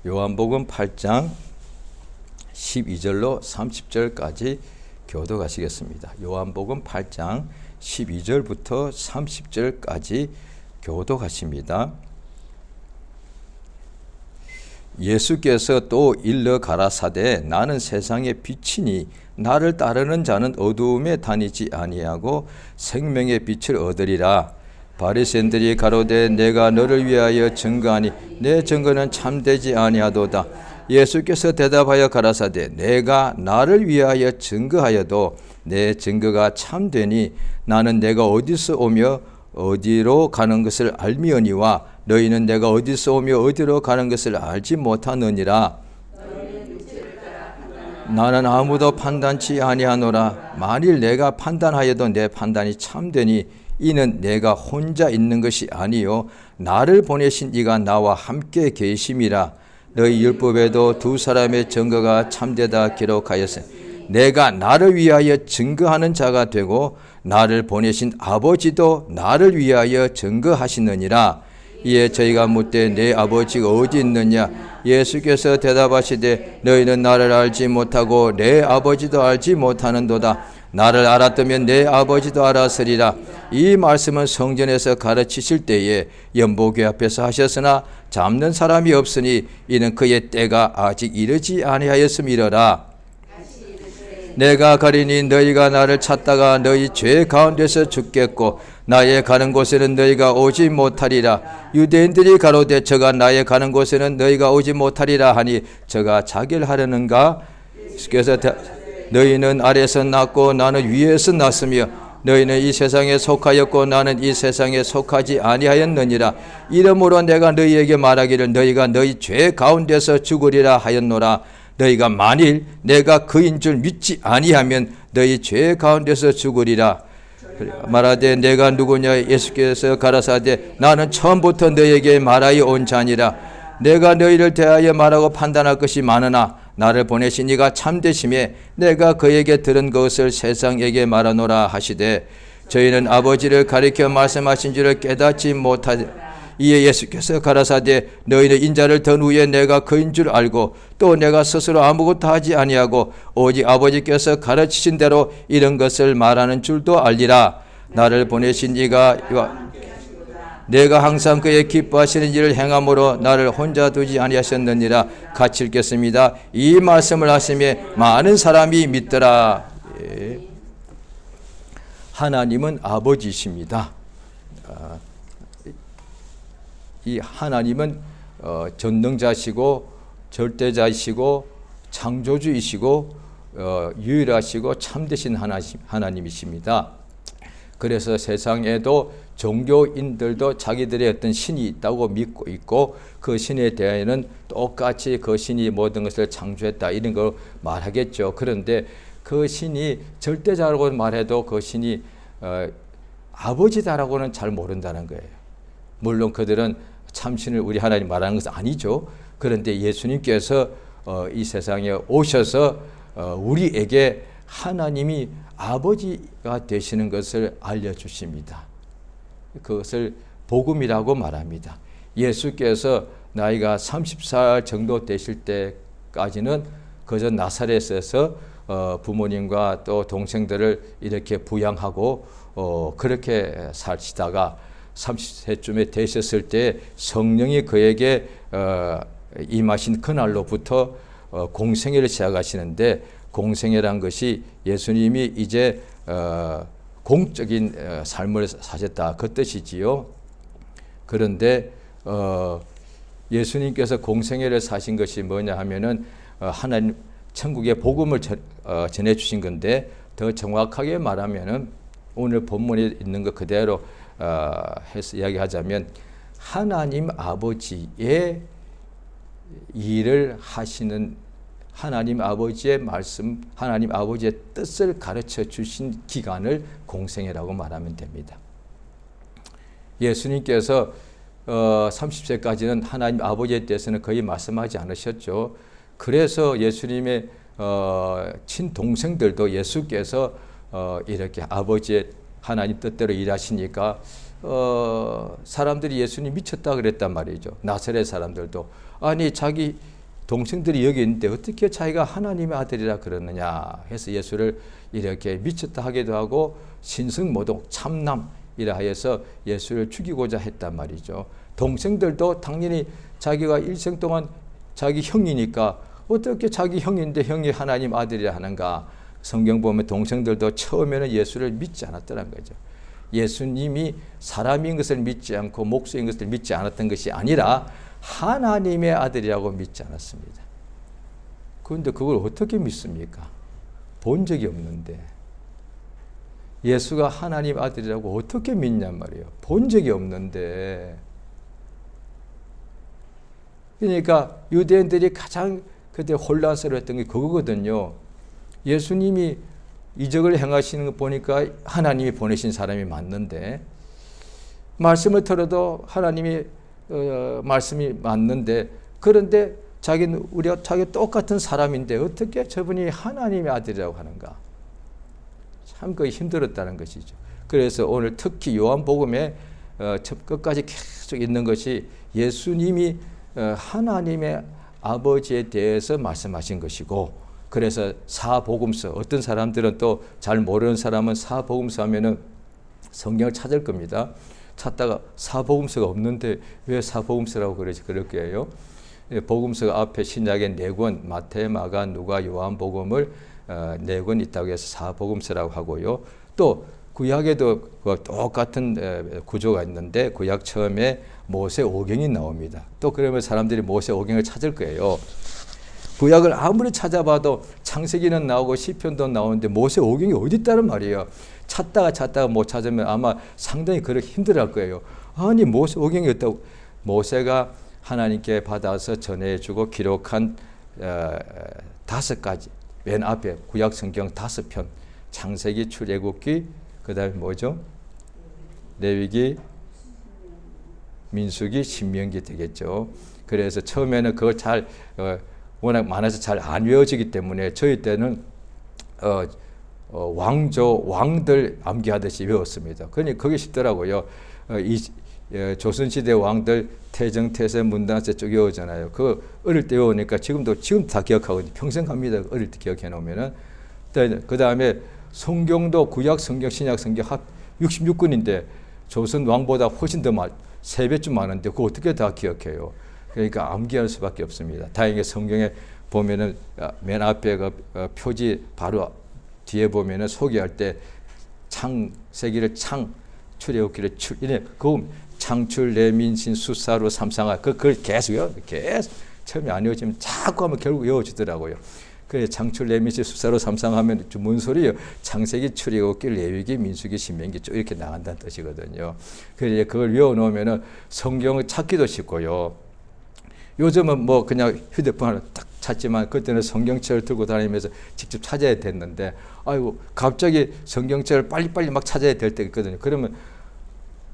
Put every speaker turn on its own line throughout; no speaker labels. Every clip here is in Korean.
요한복음 8장 12절로 30절까지 교독하시겠습니다. 요한복음 8장 12절부터 30절까지 교독하십니다. 예수께서 또 일러 가라사대 나는 세상의 빛이니 나를 따르는 자는 어두움에 다니지 아니하고 생명의 빛을 얻으리라. 바리새인들이 가로되 내가 너를 위하여 증거하니 내 증거는 참되지 아니하도다. 예수께서 대답하여 가라사대 내가 나를 위하여 증거하여도 내 증거가 참되니 나는 내가 어디서 오며 어디로 가는 것을 알미언니와 너희는 내가 어디서 오며 어디로 가는 것을 알지 못하느니라. 나는 아무도 판단치 아니하노라. 만일 내가 판단하여도 내 판단이 참되니 이는 내가 혼자 있는 것이 아니요 나를 보내신 이가 나와 함께 계심이라. 너희 율법에도 두 사람의 증거가 참되다 기록하였으니 내가 나를 위하여 증거하는 자가 되고 나를 보내신 아버지도 나를 위하여 증거하시느니라. 이에 저희가 묻되 내 아버지가 어디 있느냐? 예수께서 대답하시되 너희는 나를 알지 못하고 내 아버지도 알지 못하는도다. 나를 알았다면 내 아버지도 알았으리라. 이 말씀은 성전에서 가르치실 때에 연보교 앞에서 하셨으나 잡는 사람이 없으니 이는 그의 때가 아직 이르지 아니하였음이러라. 내가 가리니 너희가 나를 찾다가 너희 죄 가운데서 죽겠고 나의 가는 곳에는 너희가 오지 못하리라. 유대인들이 가로되 저가 나의 가는 곳에는 너희가 오지 못하리라 하니 저가 자기를 하려는가? 그래서 너희는 아래에서 났고 나는 위에서 났으며 너희는 이 세상에 속하였고 나는 이 세상에 속하지 아니하였느니라. 이러므로 내가 너희에게 말하기를 너희가 너희 죄 가운데서 죽으리라 하였노라. 너희가 만일 내가 그인 줄 믿지 아니하면 너희 죄 가운데서 죽으리라. 말하되 내가 누구냐? 예수께서 가라사대 나는 처음부터 너희에게 말하여 온 자니라. 내가 너희를 대하여 말하고 판단할 것이 많으나 나를 보내신 이가 참되심에 내가 그에게 들은 것을 세상에게 말하노라 하시되 저희는 아버지를 가리켜 말씀하신 줄을 깨닫지 못하되 이에 예수께서 가라사대 너희는 인자를 던 후에 내가 그인 줄 알고 또 내가 스스로 아무것도 하지 아니하고 오직 아버지께서 가르치신 대로 이런 것을 말하는 줄도 알리라. 나를 보내신 이가 내가 항상 그의 기뻐하시는 일을 행함으로 나를 혼자 두지 아니하셨느니라. 같이 읽겠습니다. 이 말씀을 하시며 많은 사람이 믿더라. 예. 하나님은 아버지이십니다. 이 하나님은 전능자시고 절대자이시고 창조주이시고 유일하시고 참되신 하나님이십니다. 그래서 세상에도 종교인들도 자기들의 어떤 신이 있다고 믿고 있고 그 신에 대하여는 똑같이 그 신이 모든 것을 창조했다 이런 걸 말하겠죠. 그런데 그 신이 절대자라고 말해도 그 신이 아버지다라고는 잘 모른다는 거예요. 물론 그들은 참신을 우리 하나님 말하는 것은 아니죠. 그런데 예수님께서 이 세상에 오셔서 우리에게 하나님이 아버지가 되시는 것을 알려주십니다. 그것을 복음이라고 말합니다. 예수께서 나이가 30살 정도 되실 때까지는 그저 나사렛에서 부모님과 또 동생들을 이렇게 부양하고 그렇게 사시다가 30세쯤에 되셨을 때 성령이 그에게 임하신 그날로부터 공생애를 시작하시는데 공생애란 것이 예수님이 이제 공적인 삶을 사셨다 그 뜻이지요. 그런데 예수님께서 공생애를 사신 것이 뭐냐 하면은 하나님 천국의 복음을 전해 주신 건데 더 정확하게 말하면은 오늘 본문에 있는 것 그대로 해서 이야기하자면 하나님 아버지의 일을 하시는 하나님 아버지의 말씀, 하나님 아버지의 뜻을 가르쳐 주신 기간을 공생애라고 말하면 됩니다. 예수님께서 30세까지는 하나님 아버지에 대해서는 거의 말씀하지 않으셨죠. 그래서 예수님의 친동생들도 예수께서 이렇게 아버지의 하나님 뜻대로 일하시니까 사람들이 예수님 미쳤다 그랬단 말이죠. 나사렛 사람들도 아니 자기 동생들이 여기 있는데 어떻게 자기가 하나님의 아들이라 그러느냐 해서 예수를 이렇게 미쳤다 하기도 하고 신승모독 참남이라 하여서 예수를 죽이고자 했단 말이죠. 동생들도 당연히 자기가 일생 동안 자기 형이니까 어떻게 자기 형인데 형이 하나님 아들이라 하는가. 성경 보면 동생들도 처음에는 예수를 믿지 않았더란 거죠. 예수님이 사람인 것을 믿지 않고 목수인 것을 믿지 않았던 것이 아니라 하나님의 아들이라고 믿지 않았습니다. 그런데 그걸 어떻게 믿습니까? 본 적이 없는데. 예수가 하나님 아들이라고 어떻게 믿냔 말이에요. 본 적이 없는데. 그러니까 유대인들이 가장 그때 혼란스러웠던 게 그거거든요. 예수님이 이적을 행하시는 거 보니까 하나님이 보내신 사람이 맞는데, 말씀을 들어도 하나님이 말씀이 맞는데, 그런데 자기는 우리가 자기 똑같은 사람인데 어떻게 저분이 하나님의 아들이라고 하는가? 참 그 힘들었다는 것이죠. 그래서 오늘 특히 요한복음에 끝까지 계속 있는 것이 예수님이 하나님의 아버지에 대해서 말씀하신 것이고, 그래서 사복음서, 어떤 사람들은 또 잘 모르는 사람은 사복음서 하면은 성경을 찾을 겁니다. 찾다가 사복음서가 없는데 왜 사복음서라고 그럴 거예요. 복음서가 앞에 신약의 4권, 마태, 마가, 누가, 요한복음을 4권 있다고 해서 사복음서라고 하고요. 또 구약에도 똑같은 구조가 있는데 구약 처음에 모세오경이 나옵니다. 또 그러면 사람들이 모세오경을 찾을 거예요. 구약을 아무리 찾아봐도 창세기는 나오고 시편도 나오는데 모세오경이 어디 있다는 말이에요. 찾다가 못 찾으면 아마 상당히 그렇게 힘들어할 거예요. 아니 모세오경이 없다고. 모세가 하나님께 받아서 전해주고 기록한 5가지, 맨 앞에 구약 성경 5편, 창세기, 출애굽기, 그 다음에 뭐죠? 레위기, 민수기, 신명기 되겠죠. 그래서 처음에는 그걸 잘 워낙 많아서 잘 안 외워지기 때문에 저희 때는 왕들 암기하듯이 외웠습니다. 그러니 그게 쉽더라고요. 조선시대 왕들 태정, 태세, 문단세 쭉 외우잖아요. 그거 어릴 때 외우니까 지금 다 기억하거든요. 평생 갑니다. 어릴 때 기억해 놓으면은. 그 다음에 성경도 구약 성경, 신약 성경 합 66권인데 조선 왕보다 훨씬 더 3배쯤 많은데 그거 어떻게 다 기억해요? 그러니까 암기할 수밖에 없습니다. 다행히 성경에 보면은 맨 앞에 그 표지 바로 뒤에 보면은 소개할 때 창세기를 출애굽기를 이래 그 창출, 레민신, 수사로, 삼상아 그걸 계속요. 계속 처음에 안 외워지면 자꾸 하면 결국 외워지더라고요. 그래 창출, 레민신, 수사로, 삼상하면 좀 뭔 소리예요? 창세기, 출애굽기, 레위기, 민수기, 신명기 쭉 이렇게 나간다는 뜻이거든요. 그래 그걸 외워놓으면은 성경을 찾기도 쉽고요. 요즘은 뭐 그냥 휴대폰으로 딱 찾지만 그때는 성경책을 들고 다니면서 직접 찾아야 됐는데, 아이고 갑자기 성경책을 빨리빨리 막 찾아야 될 때 있거든요. 그러면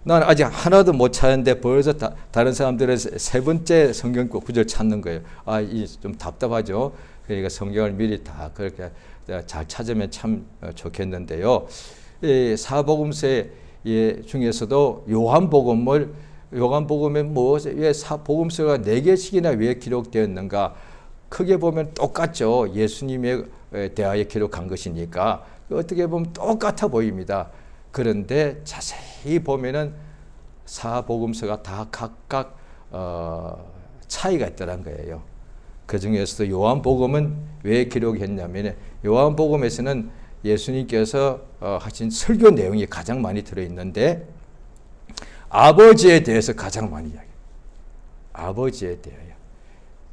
나는 아직 하나도 못 찾았는데 벌써 다른 사람들은 3번째 성경 구절 찾는 거예요. 이 좀 답답하죠. 그러니까 성경을 미리 다 그렇게 잘 찾으면 참 좋겠는데요. 이 사복음서 중에서도 요한복음에 왜 복음서가 4개씩이나 왜 기록되었는가? 크게 보면 똑같죠. 예수님에 대하여 기록한 것이니까 어떻게 보면 똑같아 보입니다. 그런데 자세히 보면은 사복음서가 다 각각 차이가 있더란 거예요. 그 중에서도 요한복음은 왜 기록했냐면 요한복음에서는 예수님께서 하신 설교 내용이 가장 많이 들어있는데 아버지에 대해서 가장 많이 이야기해요. 아버지에 대하여.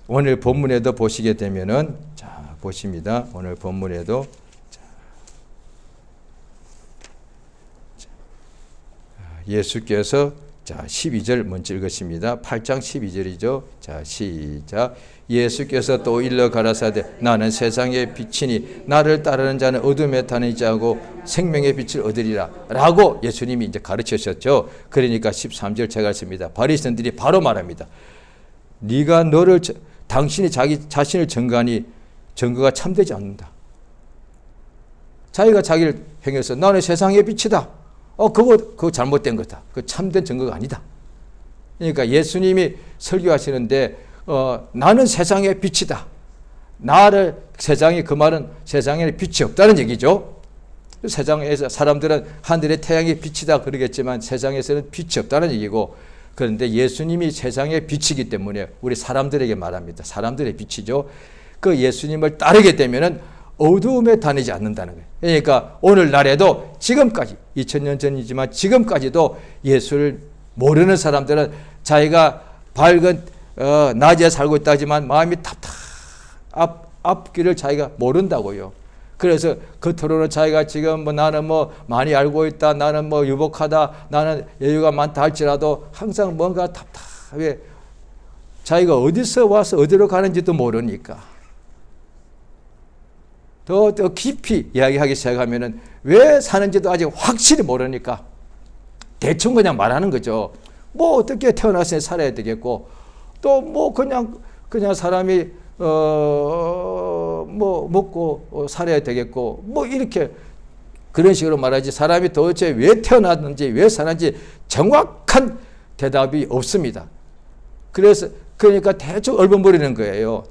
오늘 본문에도 보시게 되면은 자 보십니다. 오늘 본문에도 예수께서 12절 먼저 읽으십니다. 8장 12절이죠. 자 시작. 예수께서 또 일러 가라사대 나는 세상의 빛이니 나를 따르는 자는 어둠에 다니지 않고 생명의 빛을 얻으리라 라고 예수님이 이제 가르치셨죠. 그러니까 13절 제가 했습니다. 바리새인들이 바로 말합니다. 네가 당신이 자기 자신을 증거하니 증거가 참되지 않는다. 자기가 자기를 행해서 나는 세상의 빛이다. 그거 잘못된 거다. 그 참된 증거가 아니다. 그러니까 예수님이 설교하시는데 나는 세상의 빛이다. 세상이, 그 말은 세상에 빛이 없다는 얘기죠. 세상에서 사람들은 하늘의 태양의 빛이다 그러겠지만 세상에서는 빛이 없다는 얘기고, 그런데 예수님이 세상의 빛이기 때문에 우리 사람들에게 말합니다. 사람들의 빛이죠. 그 예수님을 따르게 되면은 어두움에 다니지 않는다는 거예요. 그러니까 오늘날에도 지금까지 2000년 전이지만 지금까지도 예수를 모르는 사람들은 자기가 밝은 낮에 살고 있다지만 마음이 앞길을 자기가 모른다고요. 그래서 겉으로는 자기가 지금 나는 많이 알고 있다, 나는 유복하다, 나는 여유가 많다 할지라도 항상 뭔가 답답해. 자기가 어디서 와서 어디로 가는지도 모르니까. 더 깊이 이야기하기 시작하면은 왜 사는지도 아직 확실히 모르니까 대충 그냥 말하는 거죠. 어떻게 태어났으니 살아야 되겠고, 또 그냥 사람이 먹고 살아야 되겠고, 이렇게 그런 식으로 말하지, 사람이 도대체 왜 태어났는지 왜 사는지 정확한 대답이 없습니다. 그러니까 대충 얼버무리는 거예요.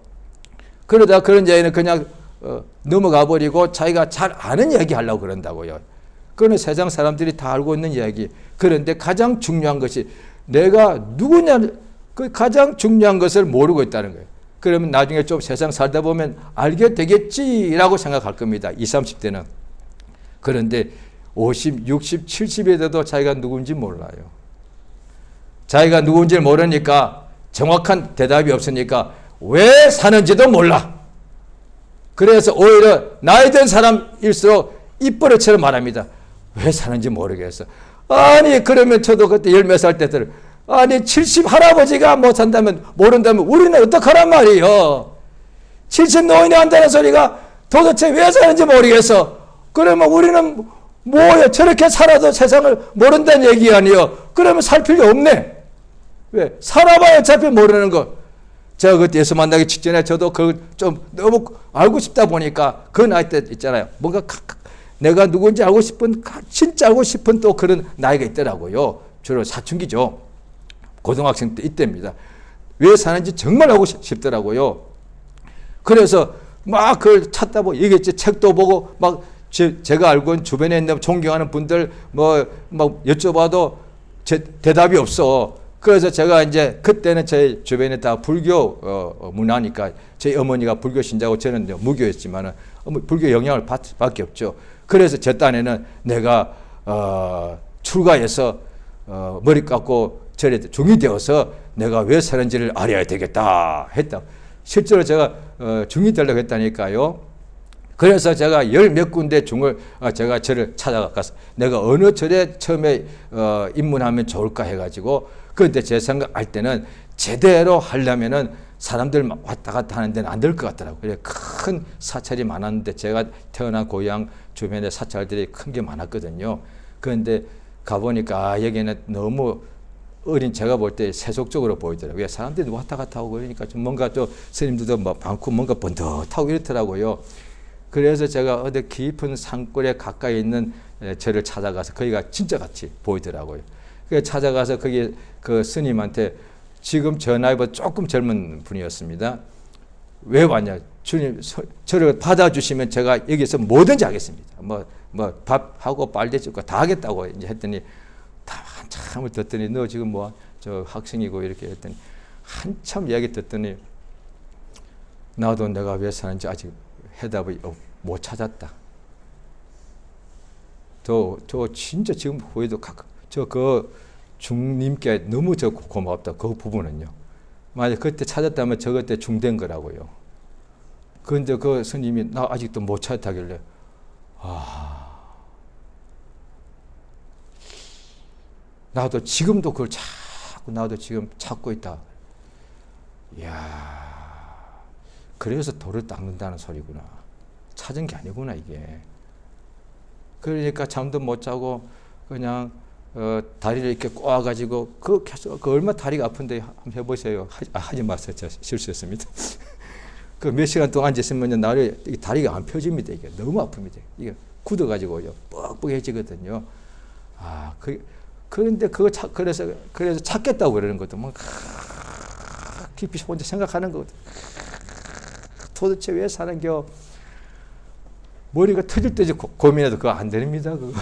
그러다 그런 자에는 그냥 넘어가 버리고 자기가 잘 아는 이야기 하려고 그런다고요. 그거는 세상 사람들이 다 알고 있는 이야기. 그런데 가장 중요한 것이 내가 누구냐, 그 가장 중요한 것을 모르고 있다는 거예요. 그러면 나중에 좀 세상 살다 보면 알게 되겠지라고 생각할 겁니다. 20, 30대는. 그런데 50, 60, 70에 돼도 자기가 누군지 몰라요. 자기가 누군지 모르니까 정확한 대답이 없으니까 왜 사는지도 몰라. 그래서 오히려 나이 든 사람일수록 입버릇처럼 말합니다. 왜 사는지 모르겠어. 아니 그러면 저도 그때 10몇 살 때들, 아니 70 할아버지가 못 산다면 모른다면 우리는 어떡하란 말이에요. 70 노인이 한다는 소리가 도대체 왜 사는지 모르겠어. 그러면 우리는 뭐예요? 저렇게 살아도 세상을 모른다는 얘기 아니에요. 그러면 살 필요 없네. 왜? 살아봐야 어차피 모르는 거. 제가 그때 예수 만나기 직전에 저도 그걸 좀 너무 알고 싶다 보니까 그 나이 때 있잖아요. 뭔가 내가 누군지 알고 싶은, 진짜 알고 싶은 또 그런 나이가 있더라고요. 주로 사춘기죠. 고등학생 때 이때입니다. 왜 사는지 정말 알고 싶더라고요. 그래서 막 그걸 찾다 보고 얘기했지. 책도 보고 막 제가 알고 있는 주변에 있는 존경하는 분들 막 여쭤봐도 대답이 없어. 그래서 제가 이제 그때는 제 주변에 다 불교 문화니까 제 어머니가 불교 신자고 저는 무교였지만은 불교 영향을 받게 없죠. 그래서 제 딴에는 내가 출가해서 머리 깎고 절에 중이 되어서 내가 왜 사는지를 알아야 되겠다 했다. 실제로 제가 중이 되려고 했다니까요. 그래서 제가 10몇 군데 제가 절을 찾아가서 내가 어느 절에 처음에 입문하면 좋을까 해가지고, 그런데 제 생각할 때는 제대로 하려면은 사람들 왔다 갔다 하는 데는 안 될 것 같더라고요. 그래 큰 사찰이 많았는데 제가 태어난 고향 주변에 사찰들이 큰 게 많았거든요. 그런데 가보니까 여기는 너무 어린, 제가 볼 때 세속적으로 보이더라고요. 사람들이 왔다 갔다 하고 그러니까 좀 뭔가 또 스님들도 많고 뭔가 번듯하고 이렇더라고요. 그래서 제가 어디 깊은 산골에 가까이 있는 절을 찾아가서 거기가 진짜 같이 보이더라고요. 그래서 찾아가서 거기 그 스님한테, 지금 저 나이보다 조금 젊은 분이었습니다. 왜 왔냐? 주님, 저를 받아주시면 제가 여기서 뭐든지 하겠습니다. 밥하고 빨대 찢고 다 하겠다고 이제 했더니, 다 한참을 듣더니, 너 지금 저 학생이고 이렇게 했더니, 한참 이야기 듣더니, 나도 내가 왜 사는지 아직 해답을 못 찾았다. 저 진짜 지금 후에도 그 중님께 너무 고맙다. 그 부분은요. 만약 그때 찾았다면 저 그때 중된 거라고요. 그런데 그 스님이 나 아직도 못 찾았다길래, 나도 지금도 그걸 나도 지금 찾고 있다. 이야, 그래서 돌을 닦는다는 소리구나. 찾은 게 아니구나 이게. 그러니까 잠도 못 자고 그냥 다리를 이렇게 꼬아가지고 계속 얼마 다리가 아픈데 한번 해보세요. 하지 마세요. 제가 실수했습니다. 그 몇 시간 동안 앉았으면 다리가 안 펴집니다. 이게 너무 아픕니다. 이게 굳어가지고요, 뻑뻑해지거든요. 그런데 그래서 찾겠다고 그러는 것도 깊이 혼자 생각하는 거거든. 도대체 왜 사는겨? 머리가 터질 때지 고민해도 그거 안 됩니다. 그거.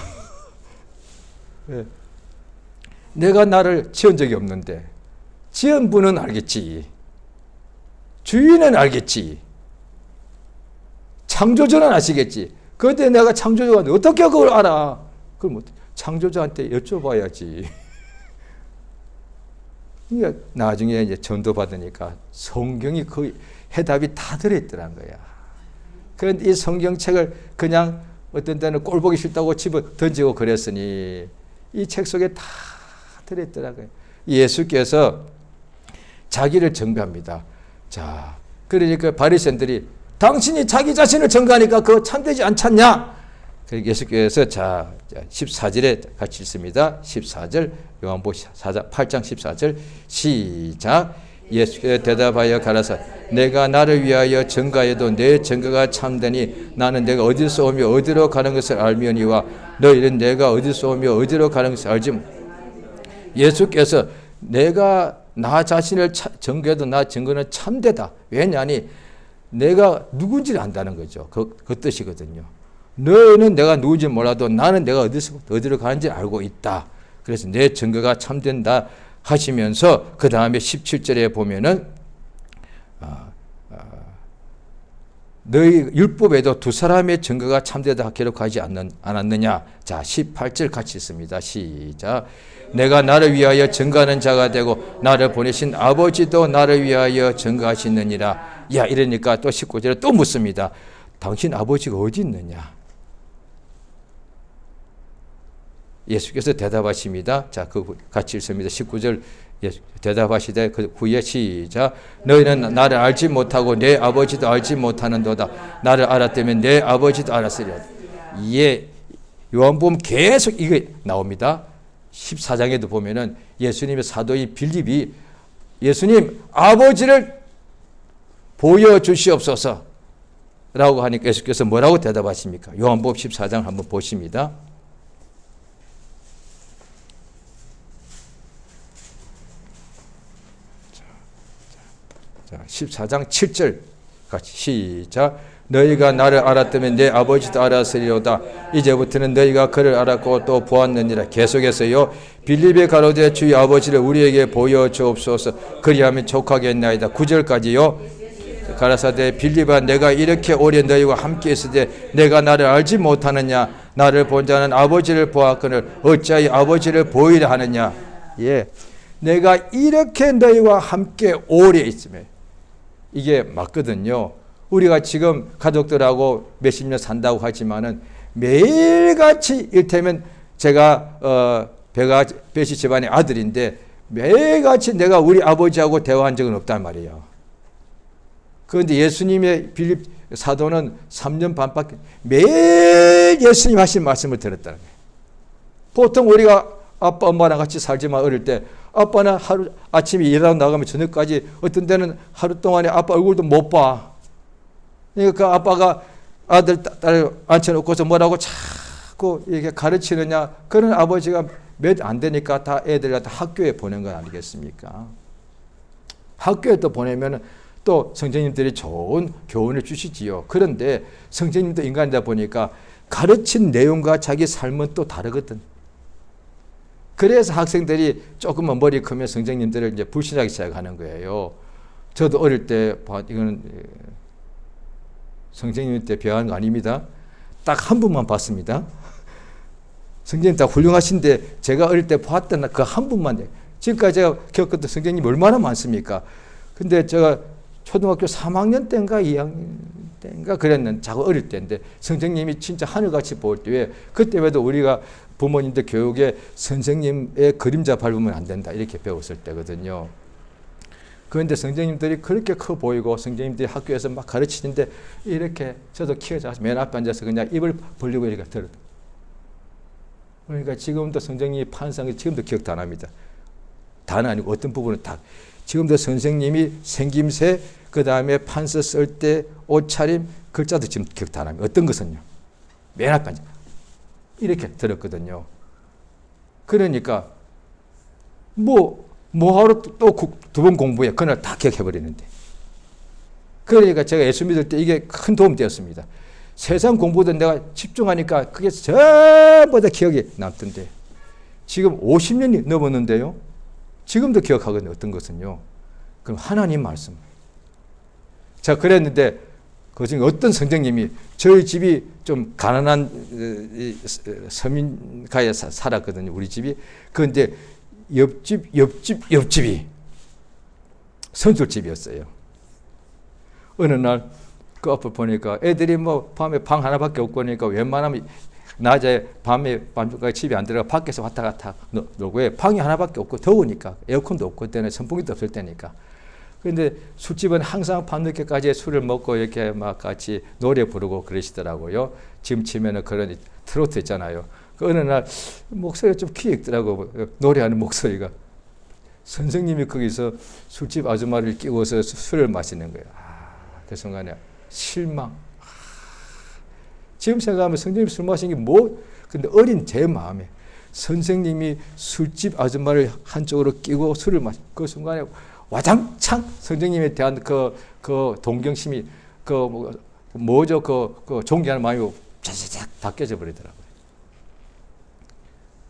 왜? 내가 나를 지은 적이 없는데 지은 분은 알겠지. 주인은 알겠지. 창조주는 아시겠지. 그런데 내가 창조주가 어떻게 그걸 알아? 그럼 창조주한테 여쭤봐야지. 그러니까 나중에 이제 전도 받으니까 성경이 그 해답이 다 들어있더란 거야. 그런데 이 성경책을 그냥 어떤 때는 꼴 보기 싫다고 집어 던지고 그랬으니 이 책 속에 다 들어있더라고요. 예수께서 자기를 증거합니다. 자, 그러니까 바리새인들이 당신이 자기 자신을 증거하니까 그거 참되지 않잖냐? 그래서 예수께서 자 14절에 같이 읽습니다. 14절 요한복음 8장 14절 시작. 예수께서 대답하여 가라사 내가 나를 위하여 증거하여도 내 증거가 참되니 나는 내가 어디서 오며 어디로 가는 것을 알미니와 너희는 내가 어디서 오며 어디로 가는 것을 알지 못. 예수께서 내가 나 자신을 증거해도 나 증거는 참되다. 왜냐하니 내가 누군지를 안다는 거죠. 그 뜻이거든요. 너희는 내가 누군지 몰라도 나는 내가 어디로 가는지 알고 있다. 그래서 내 증거가 참된다 하시면서 그 다음에 17절에 보면은 너희 율법에도 두 사람의 증거가 참되다 기록하지 않았느냐. 자 18절 같이 있습니다. 시작. 내가 나를 위하여 증거하는 자가 되고 나를 보내신 아버지도 나를 위하여 증거하시느니라. 야 이러니까 또 19절에 또 묻습니다. 당신 아버지가 어디 있느냐? 예수께서 대답하십니다. 자, 그 같이 읽습니다. 19절 대답하시되 그 후에 시작. 너희는 나를 알지 못하고 내 아버지도 알지 못하는도다. 나를 알았다면 내 아버지도 알았으리라. 예, 요한복음 계속 이게 나옵니다. 14장에도 보면은 예수님의 사도인 빌립이 예수님 아버지를 보여주시옵소서 라고 하니까 예수께서 뭐라고 대답하십니까? 요한복음 14장 한번 보십니다. 자, 14장 7절 같이 시작. 너희가 나를 알았다면 내 아버지도 알았으리로다. 이제부터는 너희가 그를 알았고 또 보았느니라. 계속해서요. 빌립의 가로되 주의 아버지를 우리에게 보여주옵소서. 그리하면 족하겠나이다. 9절까지요. 가라사대 빌립아 내가 이렇게 오래 너희와 함께 있으되 내가 나를 알지 못하느냐. 나를 본 자는 아버지를 보았거늘 어찌하여 아버지를 보이려 하느냐. 예, 내가 이렇게 너희와 함께 오래 있으면 이게 맞거든요. 우리가 지금 가족들하고 몇십 년 산다고 하지만은 매일같이 일테면 제가 배시 집안의 아들인데 매일같이 내가 우리 아버지하고 대화한 적은 없단 말이에요. 그런데 예수님의 빌립 사도는 3년 반밖에 매일 예수님 하신 말씀을 들었다는 거예요. 보통 우리가 아빠 엄마랑 같이 살지만 어릴 때 아빠는 하루 아침에 일하러 나가면 저녁까지 어떤 때는 하루 동안에 아빠 얼굴도 못 봐. 그러니까 그 아빠가 아들 딸 앉혀놓고서 뭐라고 자꾸 이렇게 가르치느냐. 그런 아버지가 몇 안 되니까 다 애들 다 학교에 보낸 건 아니겠습니까? 학교에 또 보내면 또 선생님들이 좋은 교훈을 주시지요. 그런데 선생님도 인간이다 보니까 가르친 내용과 자기 삶은 또 다르거든. 그래서 학생들이 조금만 머리 크면 선생님들을 이제 불신하기 시작하는 거예요. 저도 어릴 때 이거는 선생님 때 배워한 거 아닙니다. 딱 한 분만 봤습니다. 선생님 다 훌륭하신데 제가 어릴 때 봤던 그 한 분만, 지금까지 제가 겪었던 선생님이 얼마나 많습니까? 근데 제가 초등학교 3학년 때인가 2학년 때인가 그랬는데 자꾸 어릴 때인데 선생님이 진짜 하늘같이 보일 때 그때에도 우리가 부모님들 교육에 선생님의 그림자 밟으면 안 된다 이렇게 배웠을 때거든요. 그런데 선생님들이 그렇게 커 보이고 선생님들이 학교에서 막 가르치는데 이렇게 저도 키가 작아서 맨 앞에 앉아서 그냥 입을 벌리고 이렇게 들었다. 그러니까 지금도 선생님이 판상이 지금도 기억도 안 합니다. 다는 아니고 어떤 부분은 다. 지금도 선생님이 생김새 그 다음에 판서 쓸 때 옷차림 글자도 지금 기억도 안 합니다. 어떤 것은요. 맨 앞에 앉아 이렇게 들었거든요. 그러니까 뭐 뭐하러 또 두 번 공부해. 그날 다 기억해버리는데. 그러니까 제가 예수 믿을 때 이게 큰 도움이 되었습니다. 세상 공부도 내가 집중하니까 그게 전부 다 기억에 남던데 지금 50년이 넘었는데요. 지금도 기억하거든요. 어떤 것은요. 그럼 하나님 말씀. 자, 그랬는데 그 중에 어떤 선생님이 저희 집이 좀 가난한 서민가에 살았거든요. 우리 집이. 그런데 옆집이 선술집이었어요. 어느 날 그 앞을 보니까 애들이 뭐 밤에 방 하나밖에 없고 그러니까 웬만하면 낮에 밤에 밤까지 집에 안 들어가 밖에서 왔다 갔다 놀고 왜 방이 하나밖에 없고 더우니까 에어컨도 없고 그때는 선풍기도 없을 때니까. 그런데 술집은 항상 밤늦게까지 술을 먹고 이렇게 막 같이 노래 부르고 그러시더라고요. 지금 치면은 그런 트로트 있잖아요. 그 어느 날 목소리가 좀 기있더라고. 노래하는 목소리가. 선생님이 거기서 술집 아줌마를 끼워서 술을 마시는 거예요. 그 순간에 실망. 지금 생각하면 선생님이 술 마신 게 뭐, 근데 어린 제 마음에 선생님이 술집 아줌마를 한쪽으로 끼고 술을 마신 그 순간에 와장창 선생님에 대한 그 동경심이 뭐죠? 그 존경하는 마음이 자자작 다 깨져 버리더라고요.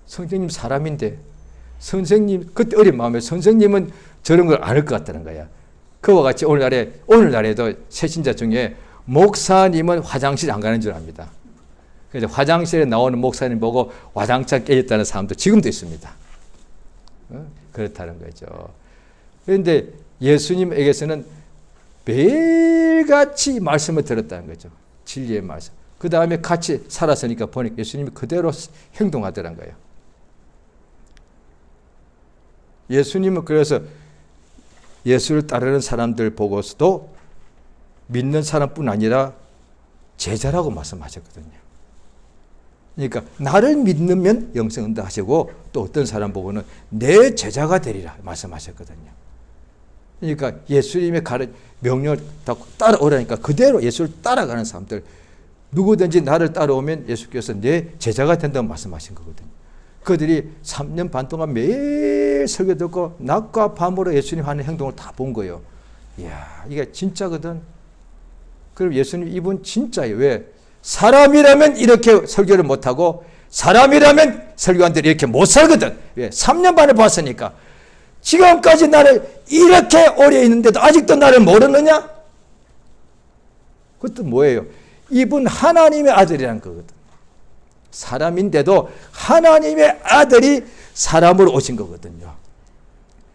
선생님 사람인데 선생님 그때 어린 마음에 선생님은 저런 걸 안 할 것 같다는 거야. 그와 같이 오늘날에도 새신자 중에 목사님은 화장실 안 가는 줄 압니다. 그래서 화장실에 나오는 목사님 보고 와장창 깨졌다는 사람도 지금도 있습니다. 그렇다는 거죠. 그런데 예수님에게서는 매일같이 말씀을 들었다는 거죠. 진리의 말씀. 그 다음에 같이 살았으니까 보니까 예수님이 그대로 행동하더란 거예요. 예수님은 그래서 예수를 따르는 사람들 보고서도 믿는 사람뿐 아니라 제자라고 말씀하셨거든요. 그러니까 나를 믿으면 영생 얻는다 하시고 또 어떤 사람 보고는 내 제자가 되리라 말씀하셨거든요. 그러니까 예수님의 명령을 따라오라니까 그대로 예수를 따라가는 사람들 누구든지 나를 따라오면 예수께서 내 제자가 된다고 말씀하신 거거든요. 그들이 3년 반 동안 매일 설교 듣고 낮과 밤으로 예수님 하는 행동을 다 본 거예요. 이야, 이게 진짜거든. 그럼 예수님 이분 진짜예요. 왜? 사람이라면 이렇게 설교를 못하고 사람이라면 설교한들 이렇게 못 살거든. 왜? 3년 반을 봤으니까. 지금까지 나를 이렇게 오래 있는데도 아직도 나를 모르느냐? 그것도 뭐예요? 이분 하나님의 아들이라는 거거든. 사람인데도 하나님의 아들이 사람으로 오신 거거든요.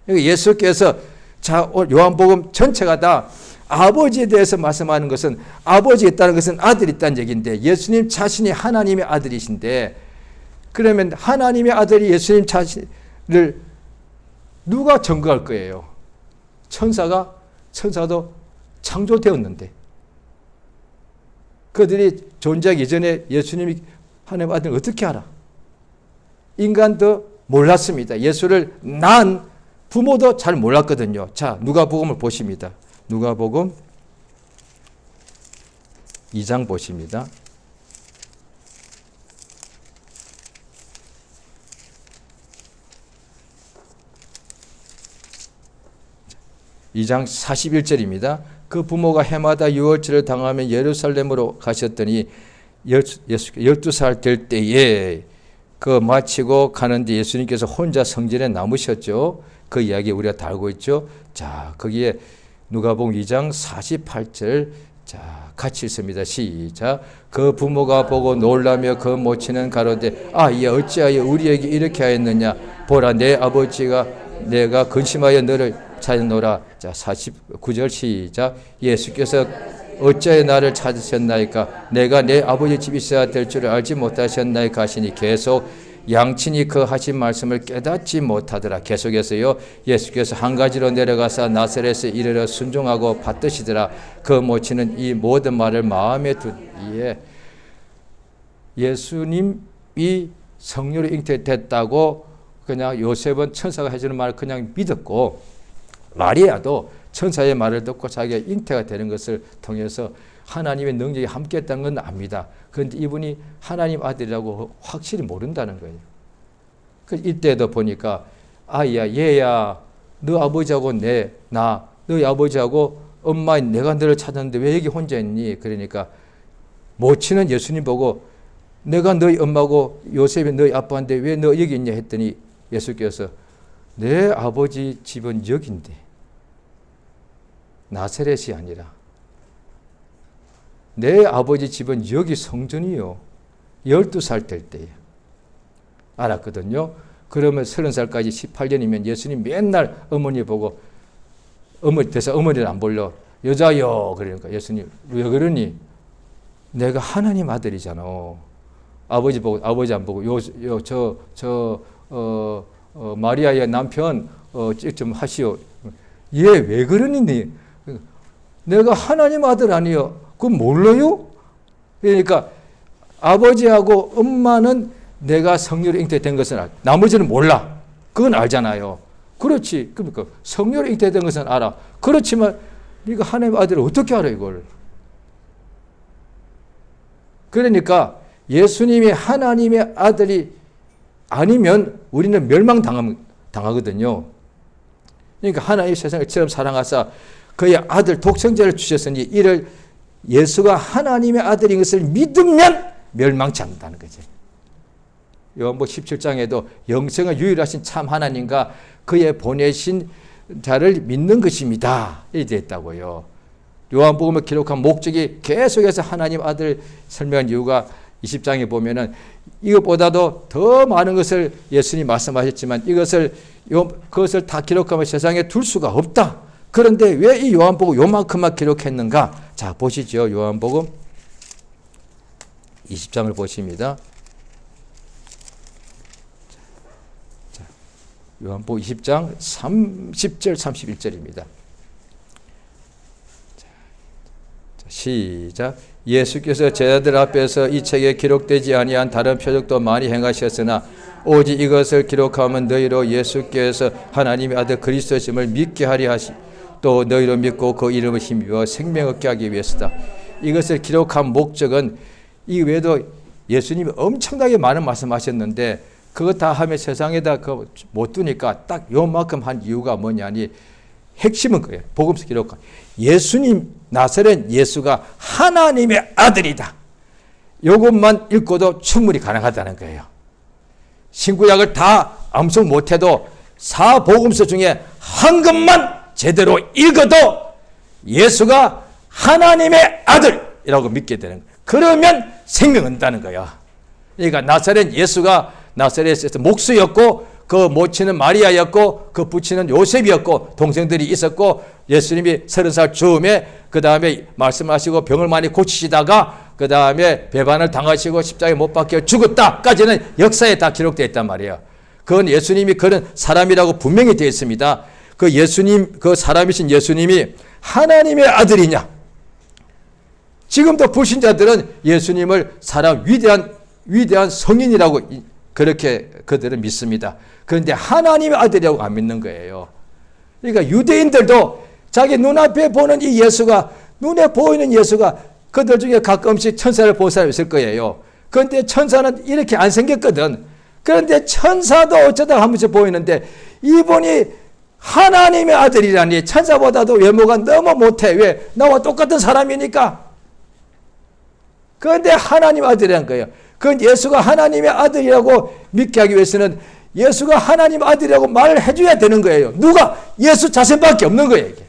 예수께서 자, 요한복음 전체가 다 아버지에 대해서 말씀하는 것은 아버지가 있다는 것은 아들이 있다는 얘기인데 예수님 자신이 하나님의 아들이신데 그러면 하나님의 아들이 예수님 자신을 누가 증거할 거예요? 천사도 창조되었는데 그들이 존재하기 이전에 예수님이 하나님의 아들을 어떻게 알아? 인간도 몰랐습니다. 예수를 낳은 부모도 잘 몰랐거든요. 자, 누가복음을 보십니다. 누가복음 2장 보십니다. 2장 41절입니다. 그 부모가 해마다 유월절을 당하면 예루살렘으로 가셨더니 12살 될 때에 그 마치고 가는데 예수님께서 혼자 성전에 남으셨죠. 그 이야기 우리가 다 알고 있죠. 자, 거기에 누가복음 2장 48절 자, 같이 읽습니다. 시작. 그 부모가 보고 놀라며 그 모친은 가로되 이 어찌하여 우리에게 이렇게 하였느냐 보라 내 아버지가 내가 근심하여 너를 찾았노라. 자, 49절 시작. 예수께서 어찌하여 나를 찾으셨나이까 내가 내 아버지 집에 있어야 될 줄을 알지 못하셨나이까 하시니 계속 양친이 그 하신 말씀을 깨닫지 못하더라. 계속해서요. 예수께서 한 가지로 내려가서 나사렛에 이르러 순종하고 받드시더라. 그 모친은 이 모든 말을 마음에 두기에 예수님이 성령으로 잉태됐다고 그냥 요셉은 천사가 해주는 말을 그냥 믿었고 마리아도 천사의 말을 듣고 자기가 잉태가 되는 것을 통해서 하나님의 능력이 함께했다는 건 압니다. 그런데 이분이 하나님 아들이라고 확실히 모른다는 거예요. 이때도 보니까 얘야 너 아버지하고 너희 아버지하고 엄마 내가 너를 찾았는데 왜 여기 혼자 있니? 그러니까 모친은 예수님 보고 내가 너희 엄마고 요셉이 너희 아빠인데 왜 너 여기 있냐 했더니 예수께서 내 아버지 집은 여기인데 나사렛이 아니라 내 아버지 집은 여기 성전이요. 12살 될 때에 알았거든요. 그러면 30살까지 18년이면 예수님 맨날 어머니 보고 어머니를 안 불러. 여자요. 그러니까 예수님 왜 그러니? 내가 하나님 아들이잖아. 아버지 안 보고 마리아의 남편 좀 하시오. 얘 왜 그러니? 내가 하나님 아들 아니요. 그건 몰라요? 그러니까 아버지하고 엄마는 내가 성령으로 잉태된 것은 나머지는 몰라. 그건 알잖아요. 그렇지. 그러니까 성령으로 잉태된 것은 알아. 그렇지만 네가 하나님 아들을 어떻게 알아 이걸? 그러니까 예수님이 하나님의 아들이 아니면 우리는 멸망당하거든요. 그러니까 하나님이 세상을 처럼 사랑하사 그의 아들 독생자를 주셨으니 이를 예수가 하나님의 아들인 것을 믿으면 멸망치 않는다는 거지. 요한복음 17장에도 영생을 유일하신 참 하나님과 그의 보내신 자를 믿는 것입니다. 이렇게 했다고요. 요한복음을 기록한 목적이 계속해서 하나님 아들 설명한 이유가 20장에 보면은 이것보다도 더 많은 것을 예수님이 말씀하셨지만 그것을 다 기록하면 세상에 둘 수가 없다. 그런데 왜 이 요한복음 요만큼만 기록했는가? 자, 보시죠. 요한복음 20장을 보십니다. 자, 요한복음 20장 30절 31절입니다. 시작. 예수께서 제자들 앞에서 이 책에 기록되지 아니한 다른 표적도 많이 행하셨으나 오직 이것을 기록하면 너희로 예수께서 하나님의 아들 그리스도심을 믿게 하려 하시 또 너희로 믿고 그 이름을 힘입어 생명 얻게 하기 위해서다. 이것을 기록한 목적은 이 외에도 예수님이 엄청나게 많은 말씀하셨는데 그거 다 하면 세상에다 못 두니까 딱 요만큼 한 이유가 뭐냐니 핵심은 그래요. 복음서 기록한 예수님 나사렛 예수가 하나님의 아들이다. 이것만 읽고도 충분히 가능하다는 거예요. 신구약을 다 암송 못해도 4복음서 중에 한 것만 제대로 읽어도 예수가 하나님의 아들이라고 믿게 되는 거예요. 그러면 생명 얻는다는 거예요. 그러니까 나사렛 예수가 나사렛에서 목수였고 그 모친은 마리아였고 그 부친은 요셉이었고 동생들이 있었고 예수님이 30살 즈음에 그 다음에 말씀하시고 병을 많이 고치시다가 그 다음에 배반을 당하시고 십자가에 못 박혀 죽었다까지는 역사에 다 기록되어 있단 말이에요. 그건 예수님이 그런 사람이라고 분명히 되어 있습니다. 그 예수님, 그 사람이신 예수님이 하나님의 아들이냐? 지금도 불신자들은 예수님을 사람 위대한 성인이라고 그렇게 그들은 믿습니다. 그런데 하나님의 아들이라고 안 믿는 거예요. 그러니까 유대인들도 자기 눈앞에 보는 이 예수가, 눈에 보이는 예수가 그들 중에 가끔씩 천사를 본 사람이 있을 거예요. 그런데 천사는 이렇게 안 생겼거든. 그런데 천사도 어쩌다 한 번씩 보이는데 이분이 하나님의 아들이라니 천사보다도 외모가 너무 못해. 왜? 나와 똑같은 사람이니까. 그런데 하나님 아들이란 거예요. 그건 예수가 하나님의 아들이라고 믿게 하기 위해서는 예수가 하나님 아들이라고 말을 해줘야 되는 거예요. 누가? 예수 자신밖에 없는 거예요. 이게.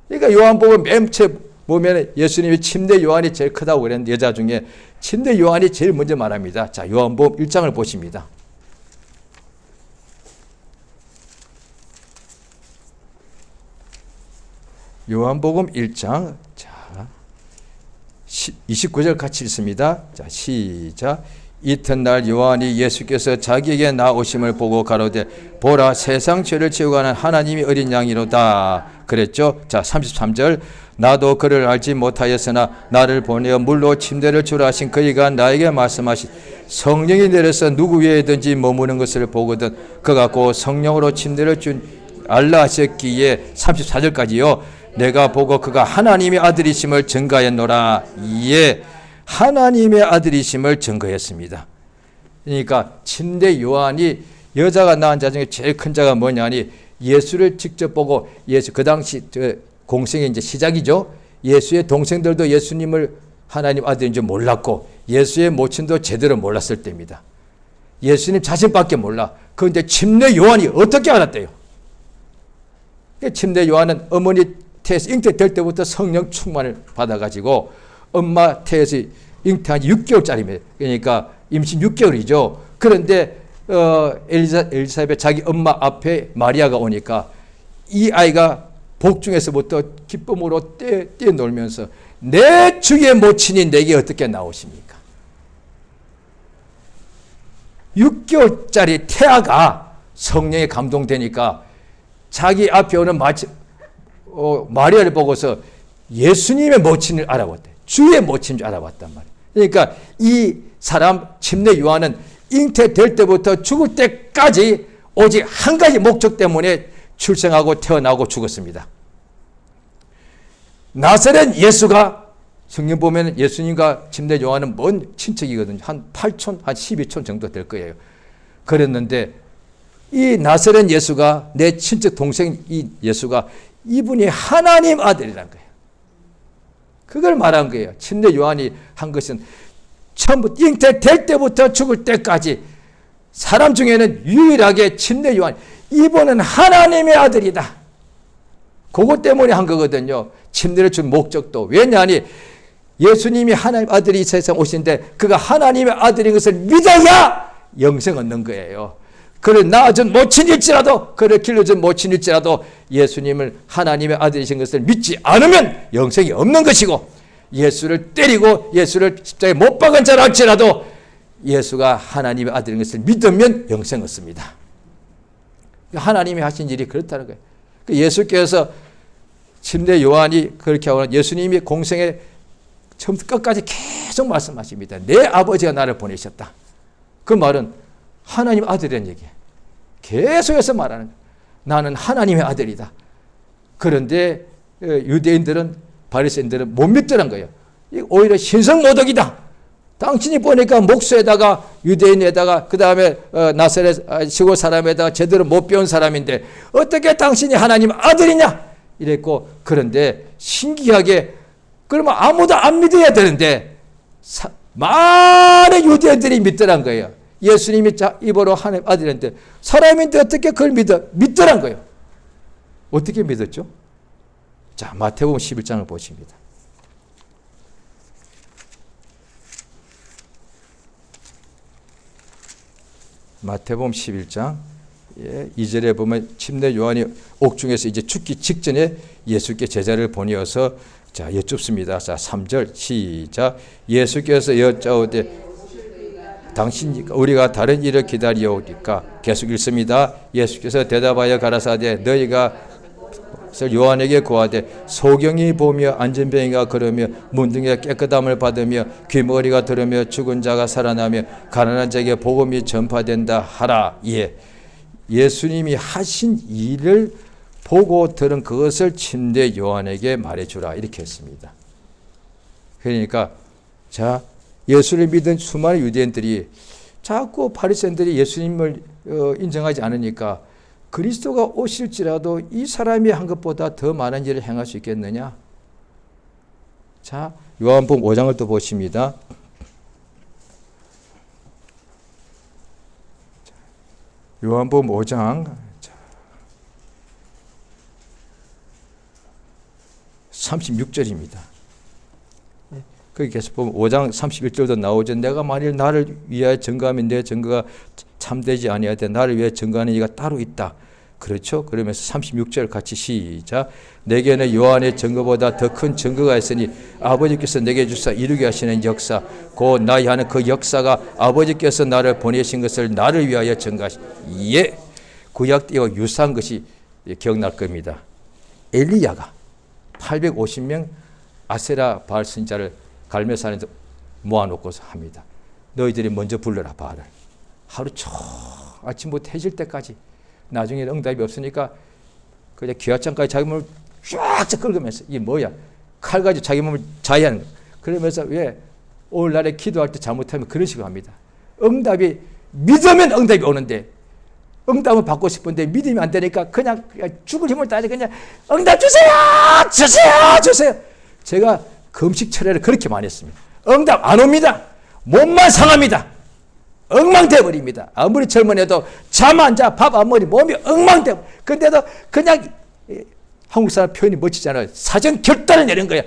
그러니까 요한복음 맨 처음 보면 예수님이 침대 요한이 제일 크다고 그랬는데 여자 중에 침대 요한이 제일 먼저 말합니다. 자, 요한복음 1장을 보십니다. 요한복음 1장 29절 같이 읽습니다. 자, 시작. 이튿날 요한이 예수께서 자기에게 나오심을 보고 가로되 보라 세상 죄를 지우고 가는 하나님이 어린 양이로다 그랬죠. 자, 33절. 나도 그를 알지 못하였으나 나를 보내어 물로 침대를 주라 하신 그이가 나에게 말씀하신 성령이 내려서 누구 위에든지 머무는 것을 보거든 그가 곧 성령으로 침대를 준 알라 하셨기에 34절까지요. 내가 보고 그가 하나님의 아들이심을 증거하였노라. 이에 하나님의 아들이심을 증거했습니다. 그러니까 침대 요한이 여자가 낳은 자 중에 제일 큰 자가 뭐냐니 예수를 직접 보고 예수 그 당시 공생의 이제 시작이죠. 예수의 동생들도 예수님을 하나님 아들인 줄 몰랐고 예수의 모친도 제대로 몰랐을 때입니다. 예수님 자신밖에 몰라. 그런데 침례 요한이 어떻게 알았대요? 침례 요한은 어머니 태에서 잉태될 때부터 성령 충만을 받아가지고 엄마 태에서 잉태한 지 6개월짜리입니다. 그러니까 임신 6개월이죠. 그런데 엘리사벳 자기 엄마 앞에 마리아가 오니까 이 아이가 복중에서부터 기쁨으로 뛰어놀면서 내 주의 모친이 내게 어떻게 나오십니까? 6개월짜리 태아가 성령에 감동되니까 자기 앞에 오는 마리아를 보고서 예수님의 모친을 알아봤대. 주의 모친인 줄 알아봤단 말이에요. 그러니까 이 사람 침례 요한은 잉태될 때부터 죽을 때까지 오직 한 가지 목적 때문에 출생하고 태어나고 죽었습니다. 나사렛 예수가 성경 보면 예수님과 침례 요한은 먼 친척이거든요. 한 8촌, 한 12촌 정도 될 거예요. 그랬는데 이 나사렛 예수가 내 친척 동생 이 예수가 이분이 하나님 아들이란 거예요. 그걸 말한 거예요. 침례 요한이 한 것은 처음부터 잉태될 때부터 죽을 때까지 사람 중에는 유일하게 침례 요한 이분은 하나님의 아들이다. 그것 때문에 한 거거든요. 침례를 준 목적도. 왜냐하니 예수님이 하나님 아들이 이 세상 오신데 그가 하나님의 아들인 것을 믿어야 영생 얻는 거예요. 그를 낳아준 모친일지라도 그를 길러준 모친일지라도 예수님을 하나님의 아들이신 것을 믿지 않으면 영생이 없는 것이고 예수를 때리고 예수를 십자가에 못 박은 자라 할지라도 예수가 하나님의 아들인 것을 믿으면 영생 얻습니다. 하나님이 하신 일이 그렇다는 거예요. 예수께서 침례 요한이 그렇게 하고 예수님이 공생에 처음부터 끝까지 계속 말씀하십니다. 내 아버지가 나를 보내셨다. 그 말은 하나님 아들이라는 얘기예요. 계속해서 말하는 거예요. 나는 하나님의 아들이다. 그런데 유대인들은 바리새인들은 못 믿더란 거예요. 오히려 신성모독이다. 당신이 보니까 목수에다가 유대인에다가 그 다음에 나사렛 시골 사람에다가 제대로 못 배운 사람인데 어떻게 당신이 하나님 아들이냐 이랬고 그런데 신기하게 그러면 아무도 안 믿어야 되는데 많은 유대인들이 믿더란 거예요. 예수님이 입으로 하나님 아들인데 사람인데 어떻게 그걸 믿더란 거예요. 어떻게 믿었죠? 자, 마태복음 11장을 보십니다. 마태복음 11장 2절에 보면 침례 요한이 옥중에서 이제 죽기 직전에 예수께 제자를 보내어서 자 여쭙습니다. 자 3절 시작. 예수께서 여짜오되 당신 우리가 다른 일을 기다리오니까 계속 읽습니다. 예수께서 대답하여 가라사대 너희가 요한에게 구하되 소경이 보며 안전병이가 걸으며 문둥이가 깨끗함을 받으며 귀머거리가 들으며 죽은 자가 살아나며 가난한 자에게 복음이 전파된다 하라. 예. 예수님이 하신 일을 보고 들은 그것을 침례 요한에게 말해주라 이렇게 했습니다. 그러니까 자 예수를 믿은 수많은 유대인들이 자꾸 바리새인들이 예수님을 인정하지 않으니까 그리스도가 오실지라도 이 사람이 한 것보다 더 많은 일을 행할 수 있겠느냐? 자, 요한복음 5장을 또 보십니다. 요한복음 5장 36절입니다. 거기 계속 보면 5장 31절도 나오죠. 내가 만일 나를 위하여 증거하면 내 증거가 참되지 아니하되 나를 위해 증거하는 이가 따로 있다. 그렇죠? 그러면서 36절 같이 시작. 내게는 요한의 증거보다 더 큰 증거가 있으니 아버지께서 내게 주사 이루게 하시는 역사 곧 나의 하는 그 역사가 아버지께서 나를 보내신 것을 나를 위하여 증거하시. 예. 구약 때와 유사한 것이 기억날 겁니다. 엘리야가 850명 아세라 바알 선지자를 갈멜산에서 모아놓고서 합니다. 너희들이 먼저 불러라 바알을. 하루 초 아침부터 해질 때까지. 나중에 응답이 없으니까 그냥 기와장까지 자기 몸을 쫙쫙 긁으면서 이게 뭐야? 칼 가지고 자기 몸을 자해하는 거야. 그러면서 왜 오늘날에 기도할 때 잘못하면 그런 식으로 합니다. 응답이 믿으면 응답이 오는데 응답을 받고 싶은데 믿음이 안 되니까 그냥 죽을 힘을 다해서 그냥 응답 주세요! 주세요! 주세요! 제가 금식 철회를 그렇게 많이 했습니다. 응답 안 옵니다. 몸만 상합니다. 엉망돼버립니다. 아무리 젊은애도 잠 안 자, 밥 안 먹으니 몸이 엉망돼. 근데도 그냥 한국 사람 표현이 멋지잖아요. 사전 결단을 내린 거야.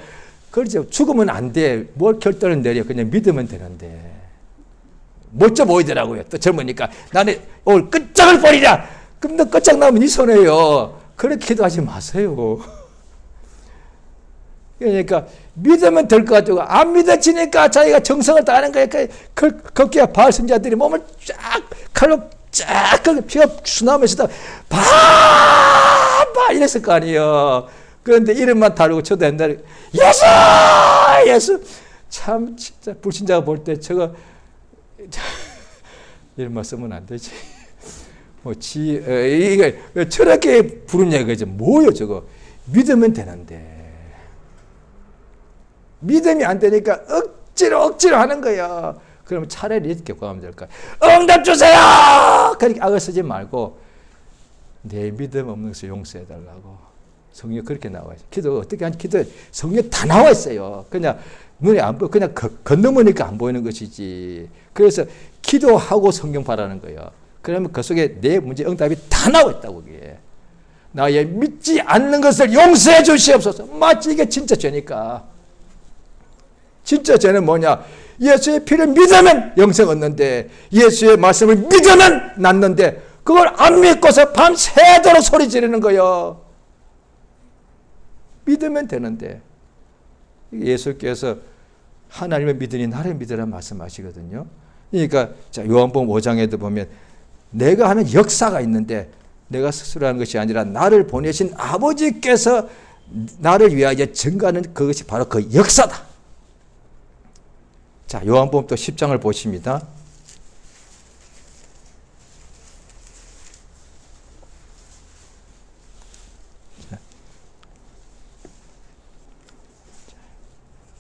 그렇죠. 죽으면 안 돼. 뭘 결단을 내려. 그냥 믿으면 되는데. 멋져 보이더라고요. 또 젊으니까. 나는 오늘 끝장을 버리자. 그럼 너 끝장 나면 네 손해요. 그렇게 기도하지 마세요. 그러니까 믿으면 될 것 같고 안 믿어지니까 자기가 정성을 다하는 거예요. 거기에 바알 선지자들이 몸을 쫙 칼로 쫙 피가 수나면서 바 이랬을 거 아니에요. 그런데 이름만 다르고 저도 옛날에 예수! 예수! 참 진짜 불신자가 볼 때 저거 이름만 쓰면 안 되지. 이게 저렇게 부른 얘기죠. 뭐요 저거. 믿으면 되는데. 믿음이 안 되니까 억지로 하는 거야. 그러면 차라리 이렇게 구하면 될까? 응답 주세요! 그렇게 악을 쓰지 말고 내 믿음 없는 것을 용서해달라고. 성경에 그렇게 나와 있어요. 기도 어떻게 하는지 기도에 성경에 다 나와 있어요. 그냥 눈에 안 보여. 그냥 건너으니까 안 보이는 것이지. 그래서 기도하고 성경 바라는 거예요. 그러면 그 속에 내 문제 응답이 다 나와 있다고. 그게. 나의 믿지 않는 것을 용서해 주시옵소서. 마치 이게 진짜 죄니까. 진짜 죄는 뭐냐? 예수의 피를 믿으면 영생 얻는데 예수의 말씀을 믿으면 낫는데 그걸 안 믿고서 밤새도록 소리 지르는 거예요. 믿으면 되는데 예수께서 하나님을 믿으니 나를 믿으라 말씀하시거든요. 그러니까 자, 요한복음 5장에도 보면 내가 하는 역사가 있는데 내가 스스로 하는 것이 아니라 나를 보내신 아버지께서 나를 위하여 증거하는 그것이 바로 그 역사다. 자, 요한복음 또 10장을 보십니다.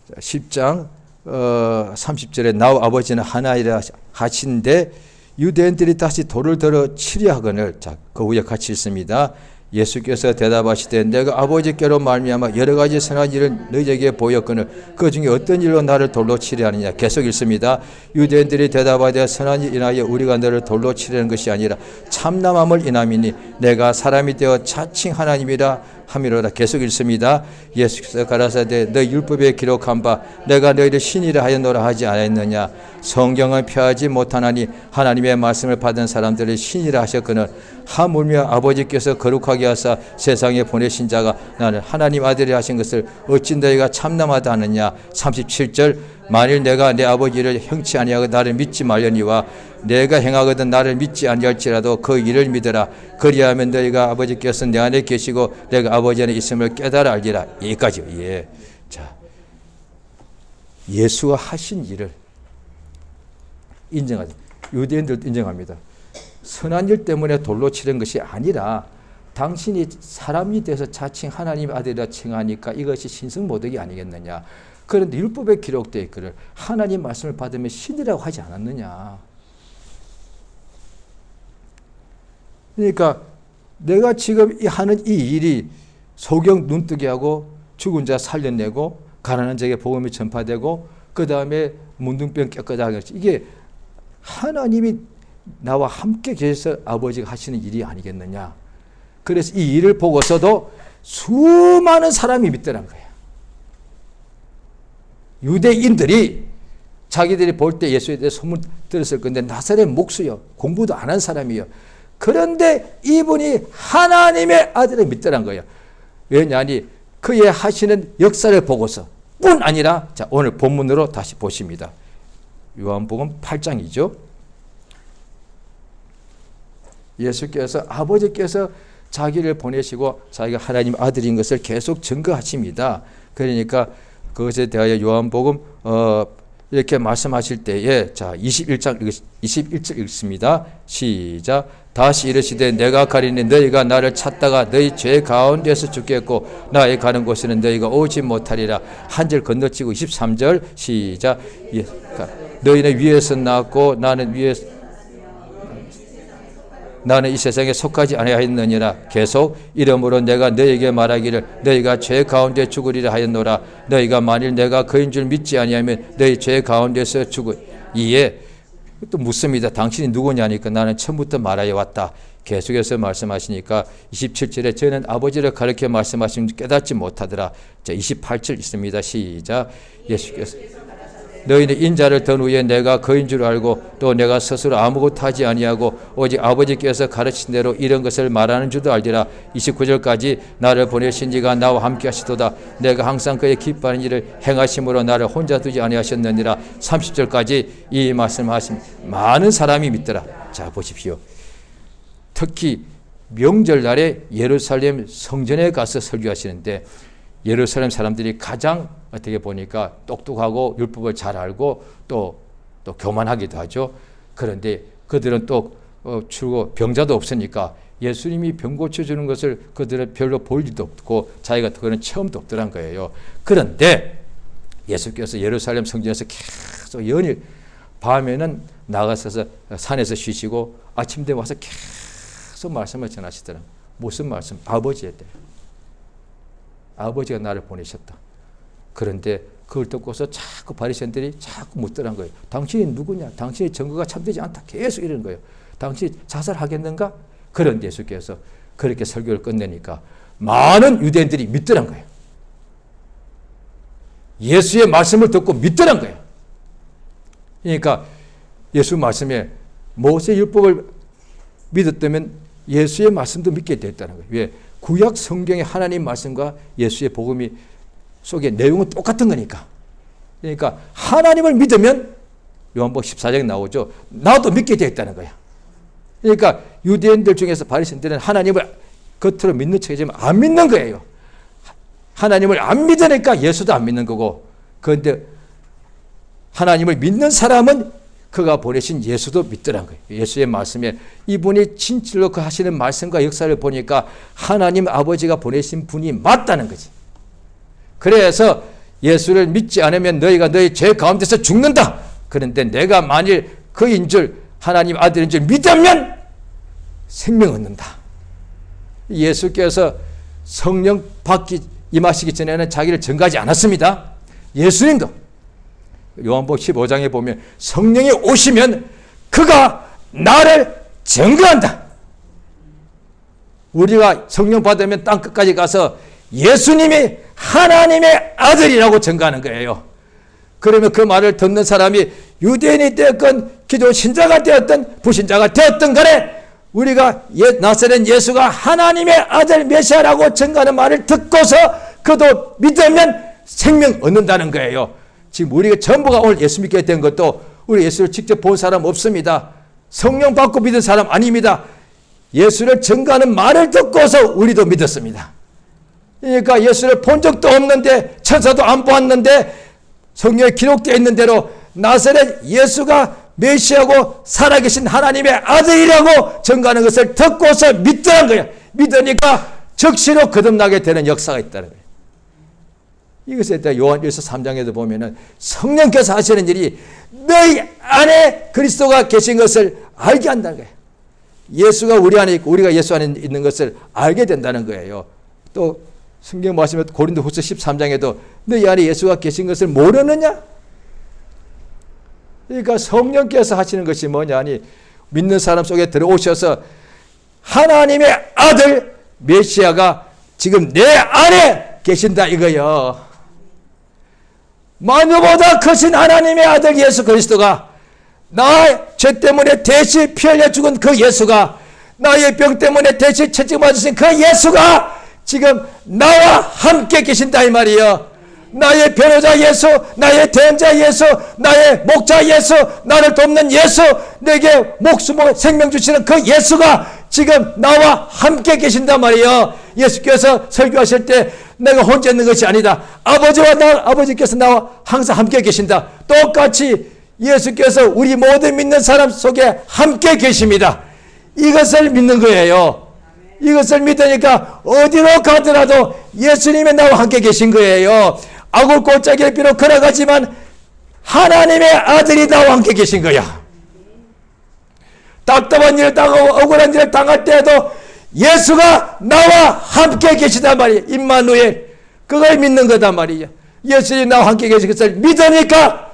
자, 10장 30절에 나와 아버지는 하나이라 하신데 유대인들이 다시 돌을 들어 치려 하거늘. 자, 그 후에 같이 읽습니다. 예수께서 대답하시되 내가 아버지께로 말미암아 여러 가지 선한 일을 너희에게 보였거늘 그 중에 어떤 일로 나를 돌로 치려 하느냐. 계속 읽습니다. 유대인들이 대답하되 선한 일 인하여 우리가 너를 돌로 치려는 것이 아니라 참남함을 인함이니 내가 사람이 되어 자칭 하나님이라 함이로다. 계속 읽습니다. 예수께서 가라사대 너희 율법에 기록한 바 내가 너희를 신이라 하였노라 하지 않았느냐. 성경은 펴하지 못하나니 하나님의 말씀을 받은 사람들을 신이라 하셨거늘 하물며 아버지께서 거룩하게 하사 세상에 보내신 자가 나는 하나님 아들이 하신 것을 어찌 너희가 참남하다 하느냐. 37절 만일 내가 내 아버지를 형치 아니하고 나를 믿지 말려니와 내가 행하거든 나를 믿지 아니할지라도 그 일을 믿으라. 그리하면 너희가 아버지께서 내 안에 계시고 내가 아버지 안에 있음을 깨달아 알리라. 여기까지요. 예. 자, 예수가 하신 일을 인정하죠. 유대인들도 인정합니다. 선한 일 때문에 돌로 치는 것이 아니라 당신이 사람이 돼서 자칭 하나님의 아들이라 칭하니까 이것이 신성모독이 아니겠느냐. 그런데 율법에 기록되어 있기를 하나님 말씀을 받으면 신이라고 하지 않았느냐. 그러니까 내가 지금 하는 이 일이 소경 눈뜨게 하고 죽은 자 살려내고 가난한 자에게 복음이 전파되고 그 다음에 문둥병 깨끗하게 하는 이게 하나님이 나와 함께 계셔서 아버지가 하시는 일이 아니겠느냐. 그래서 이 일을 보고서도 수많은 사람이 믿더란 거예요. 유대인들이 자기들이 볼 때 예수에 대해 소문 들었을 건데 나사렛 목수요. 공부도 안 한 사람이요. 그런데 이분이 하나님의 아들을 믿더란 거예요. 왜냐하니 그의 하시는 역사를 보고서 뿐 아니라 자, 오늘 본문으로 다시 보십니다. 요한복음 8장이죠. 예수께서 아버지께서 자기를 보내시고 자기가 하나님 아들인 것을 계속 증거하십니다. 그러니까 그것에 대하여 요한복음 이렇게 말씀하실 때에 자 21절 읽습니다. 시작. 다시 이르시되 내가 가리니 너희가 나를 찾다가 너희 죄 가운데서 죽겠고 나의 가는 곳에는 너희가 오지 못하리라. 한 절 건너치고 23절 시작. 너희는 위에서 나왔고 나는 위에서 나는 이 세상에 속하지 아니하였느니라. 계속 이러므로 내가 너에게 말하기를 너희가 죄 가운데 죽으리라 하였노라. 너희가 만일 내가 그인 줄 믿지 아니하면 너희 죄 가운데서 죽을. 이에 또 묻습니다. 당신이 누구냐니까 나는 처음부터 말하여 왔다. 계속해서 말씀하시니까 27절에 저는 아버지를 가르쳐 말씀하시면 깨닫지 못하더라. 자, 28절 있습니다. 시작. 예수께서 너희는 인자를 던 후에 내가 그인 줄 알고 또 내가 스스로 아무것도 하지 아니하고 오직 아버지께서 가르친 대로 이런 것을 말하는 줄도 알리라. 29절까지 나를 보내신 이가 나와 함께 하시도다. 내가 항상 그의 기뻐하는 일을 행하심으로 나를 혼자 두지 아니하셨느니라. 30절까지 이 말씀하심 많은 사람이 믿더라. 자, 보십시오. 특히 명절날에 예루살렘 성전에 가서 설교하시는데 예루살렘 사람들이 가장 어떻게 보니까 똑똑하고 율법을 잘 알고 또 교만하기도 하죠. 그런데 그들은 또 병자도 없으니까 예수님이 병 고쳐주는 것을 그들은 별로 볼 일도 없고 자기가 그런 체험도 없더란 거예요. 그런데 예수께서 예루살렘 성전에서 계속 연일 밤에는 나가서 산에서 쉬시고 아침 되면 와서 계속 말씀을 전하시더라고요. 무슨 말씀? 아버지에 대해. 아버지가 나를 보내셨다. 그런데 그걸 듣고서 자꾸 바리새인들이 자꾸 묻더란 거예요. 당신이 누구냐? 당신의 증거가 참되지 않다. 계속 이러는 거예요. 당신이 자살하겠는가? 그런데 예수께서 그렇게 설교를 끝내니까 많은 유대인들이 믿더란 거예요. 예수의 말씀을 듣고 믿더란 거예요. 그러니까 예수 말씀에 모세 율법을 믿었다면 예수의 말씀도 믿게 됐다는 거예요. 왜? 구약 성경의 하나님 말씀과 예수의 복음이 속에 내용은 똑같은 거니까. 그러니까 하나님을 믿으면 요한복음 14장에 나오죠. 나도 믿게 되었다는 거야. 그러니까 유대인들 중에서 바리새인들은 하나님을 겉으로 믿는 척이지만 안 믿는 거예요. 하나님을 안 믿으니까 예수도 안 믿는 거고. 그런데 하나님을 믿는 사람은 그가 보내신 예수도 믿더란 거예요. 예수의 말씀에 이분이 진실로 그 하시는 말씀과 역사를 보니까 하나님 아버지가 보내신 분이 맞다는 거지. 그래서 예수를 믿지 않으면 너희가 너희 죄 가운데서 죽는다. 그런데 내가 만일 그인 줄 하나님 아들인 줄 믿으면 생명 얻는다. 예수께서 성령 임하시기 전에는 자기를 증거하지 않았습니다. 예수님도 요한복음 15장에 보면 성령이 오시면 그가 나를 증거한다. 우리가 성령 받으면 땅 끝까지 가서 예수님이 하나님의 아들이라고 증거하는 거예요. 그러면 그 말을 듣는 사람이 유대인이 되었건 기존 신자가 되었든 불신자가 되었든 간에 우리가 나사렛 예수가 하나님의 아들 메시아라고 증거하는 말을 듣고서 그도 믿으면 생명 얻는다는 거예요. 지금 우리가 전부가 오늘 예수 믿게 된 것도 우리 예수를 직접 본 사람 없습니다. 성령 받고 믿은 사람 아닙니다. 예수를 증거하는 말을 듣고서 우리도 믿었습니다. 그러니까 예수를 본 적도 없는데 천사도 안 보았는데 성경에 기록되어 있는 대로 나사렛 예수가 메시아고 살아계신 하나님의 아들이라고 증거하는 것을 듣고서 믿더란 거예요. 믿으니까 즉시로 거듭나게 되는 역사가 있다는 거예요. 이것에 따라 요한일서 3장에도 보면은 성령께서 하시는 일이 너희 안에 그리스도가 계신 것을 알게 한다는 거예요. 예수가 우리 안에 있고 우리가 예수 안에 있는 것을 알게 된다는 거예요. 또 성경 말씀에 고린도후서 13장에도 너희 안에 예수가 계신 것을 모르느냐? 그러니까 성령께서 하시는 것이 뭐냐니 믿는 사람 속에 들어오셔서 하나님의 아들 메시아가 지금 내 안에 계신다 이거요. 만유보다 크신 하나님의 아들 예수 그리스도가 나의 죄 때문에 대신 피 흘려 죽은 그 예수가 나의 병 때문에 대신 채찍 맞으신 그 예수가 지금 나와 함께 계신다 이 말이에요. 나의 변호자 예수, 나의 대언자 예수, 나의 목자 예수, 나를 돕는 예수, 내게 목숨을 생명 주시는 그 예수가 지금 나와 함께 계신단 말이에요. 예수께서 설교하실 때 내가 혼자 있는 것이 아니다. 아버지께서 나와 항상 함께 계신다. 똑같이 예수께서 우리 모든 믿는 사람 속에 함께 계십니다. 이것을 믿는 거예요. 이것을 믿으니까 어디로 가더라도 예수님이 나와 함께 계신 거예요. 아굴 골짜기를 비록 걸어가지만 하나님의 아들이 나와 함께 계신 거야. 답답한 일을 당하고 억울한 일을 당할 때에도 예수가 나와 함께 계시단 말이에요. 임마누엘. 그걸 믿는 거단 말이죠. 예수님 나와 함께 계신 것을 믿으니까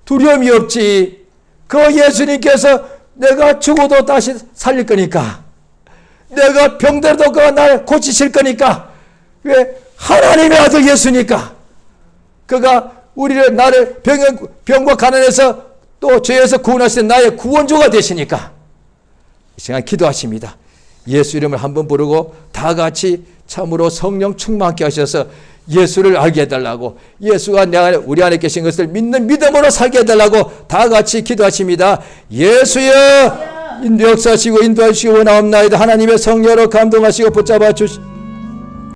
두려움이 없지. 그 예수님께서 내가 죽어도 다시 살릴 거니까, 내가 병들어도 그가 나를 고치실 거니까, 왜? 하나님의 아들 예수니까. 그가 우리를, 나를 병과 가난에서 또 죄에서 구원하시는 나의 구원주가 되시니까 이 시간 기도하십니다. 예수 이름을 한번 부르고 다 같이 참으로 성령 충만케 하셔서 예수를 알게 해달라고, 예수가 우리 안에 계신 것을 믿는 믿음으로 살게 해달라고 다 같이 기도하십니다. 예수여, 역사하시고 인도하시고 원하옵나이다. 하나님의 성령으로 감동하시고 붙잡아 주시